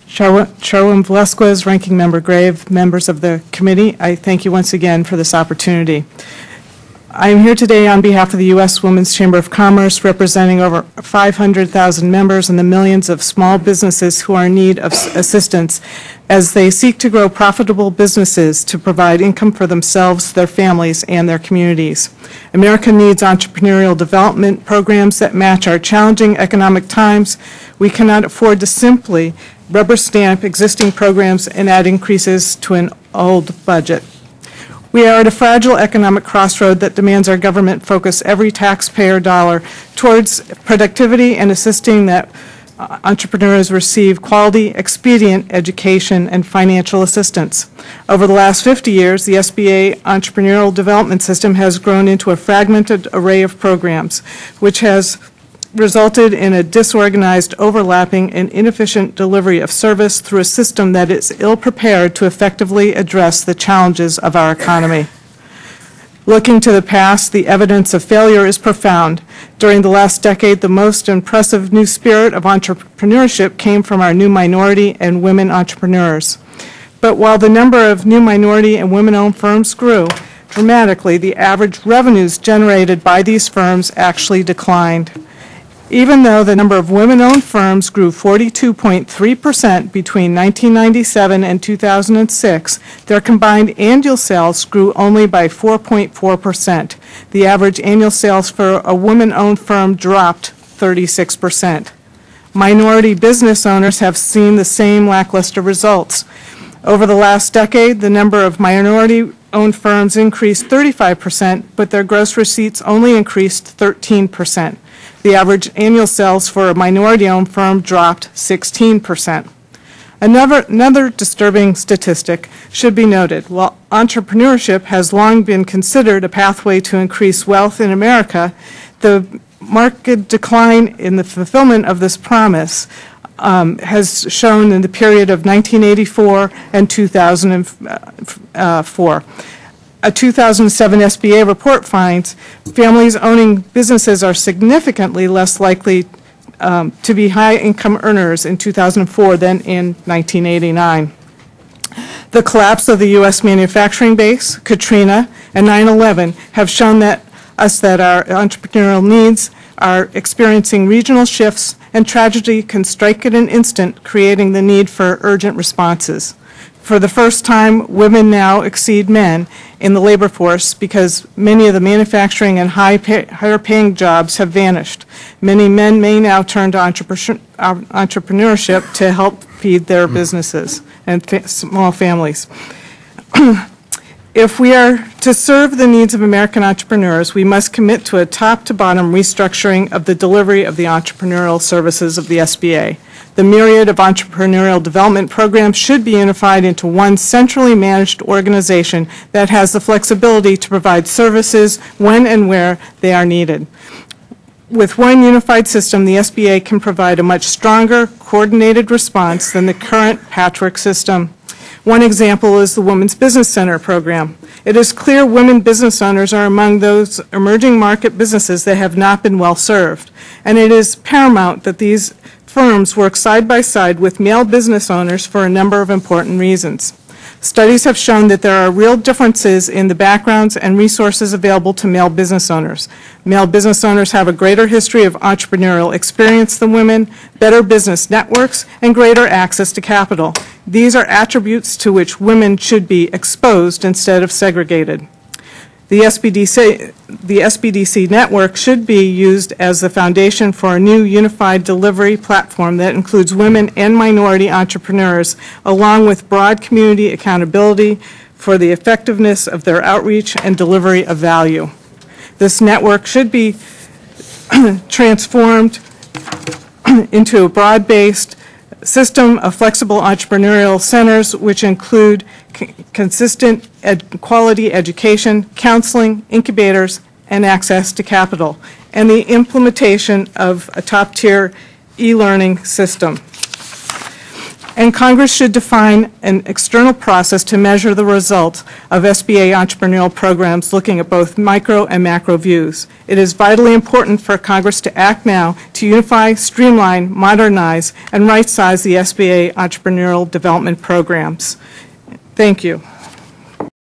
Chairwoman Velasquez, Ranking Member Grave, members of the committee, I thank you once again for this opportunity. I am here today on behalf of the U.S. Women's Chamber of Commerce, representing over 500,000 members and the millions of small businesses who are in need of assistance as they seek to grow profitable businesses to provide income for themselves, their families, and their communities. America needs entrepreneurial development programs that match our challenging economic times. We cannot afford to simply rubber stamp existing programs and add increases to an old budget. We are at a fragile economic crossroad that demands our government focus every taxpayer dollar towards productivity and assisting that entrepreneurs receive quality, expedient education and financial assistance. Over the last 50 years, the SBA Entrepreneurial Development System has grown into a fragmented array of programs, which has resulted in a disorganized, overlapping, and inefficient delivery of service through a system that is ill-prepared to effectively address the challenges of our economy. Looking to the past, the evidence of failure is profound. During the last decade, the most impressive new spirit of entrepreneurship came from our new minority and women entrepreneurs. But while the number of new minority and women-owned firms grew dramatically, the average revenues generated by these firms actually declined. Even though the number of women-owned firms grew 42.3% between 1997 and 2006, their combined annual sales grew only by 4.4%. The average annual sales for a woman-owned firm dropped 36%. Minority business owners have seen the same lackluster results. Over the last decade, the number of minority-owned firms increased 35%, but their gross receipts only increased 13%. The average annual sales for a minority-owned firm dropped 16%. Another disturbing statistic should be noted. While entrepreneurship has long been considered a pathway to increase wealth in America, the marked decline in the fulfillment of this promise has shown in the period of 1984 and 2004. A 2007 SBA report finds families owning businesses are significantly less likely to be high-income earners in 2004 than in 1989. The collapse of the U.S. manufacturing base, Katrina, and 9/11 have shown that our entrepreneurial needs are experiencing regional shifts, and tragedy can strike at an instant, creating the need for urgent responses. For the first time, women now exceed men in the labor force because many of the manufacturing and higher-paying jobs have vanished. Many men may now turn to entrepreneurship to help feed their businesses and small families. If we are to serve the needs of American entrepreneurs, we must commit to a top-to-bottom restructuring of the delivery of the entrepreneurial services of the SBA. The myriad of entrepreneurial development programs should be unified into one centrally managed organization that has the flexibility to provide services when and where they are needed. With one unified system, the SBA can provide a much stronger, coordinated response than the current patchwork system. One example is the Women's Business Center program. It is clear women business owners are among those emerging market businesses that have not been well served, and it is paramount that these firms work side by side with male business owners for a number of important reasons. Studies have shown that there are real differences in the backgrounds and resources available to male business owners. Male business owners have a greater history of entrepreneurial experience than women, better business networks, and greater access to capital. These are attributes to which women should be exposed instead of segregated. The SBDC network should be used as the foundation for a new unified delivery platform that includes women and minority entrepreneurs, along with broad community accountability for the effectiveness of their outreach and delivery of value. This network should be transformed into a broad-based system of flexible entrepreneurial centers which include consistent quality education, counseling, incubators, and access to capital, and the implementation of a top-tier e-learning system. And Congress should define an external process to measure the results of SBA entrepreneurial programs looking at both micro and macro views. It is vitally important for Congress to act now to unify, streamline, modernize, and right-size the SBA entrepreneurial development programs. Thank you.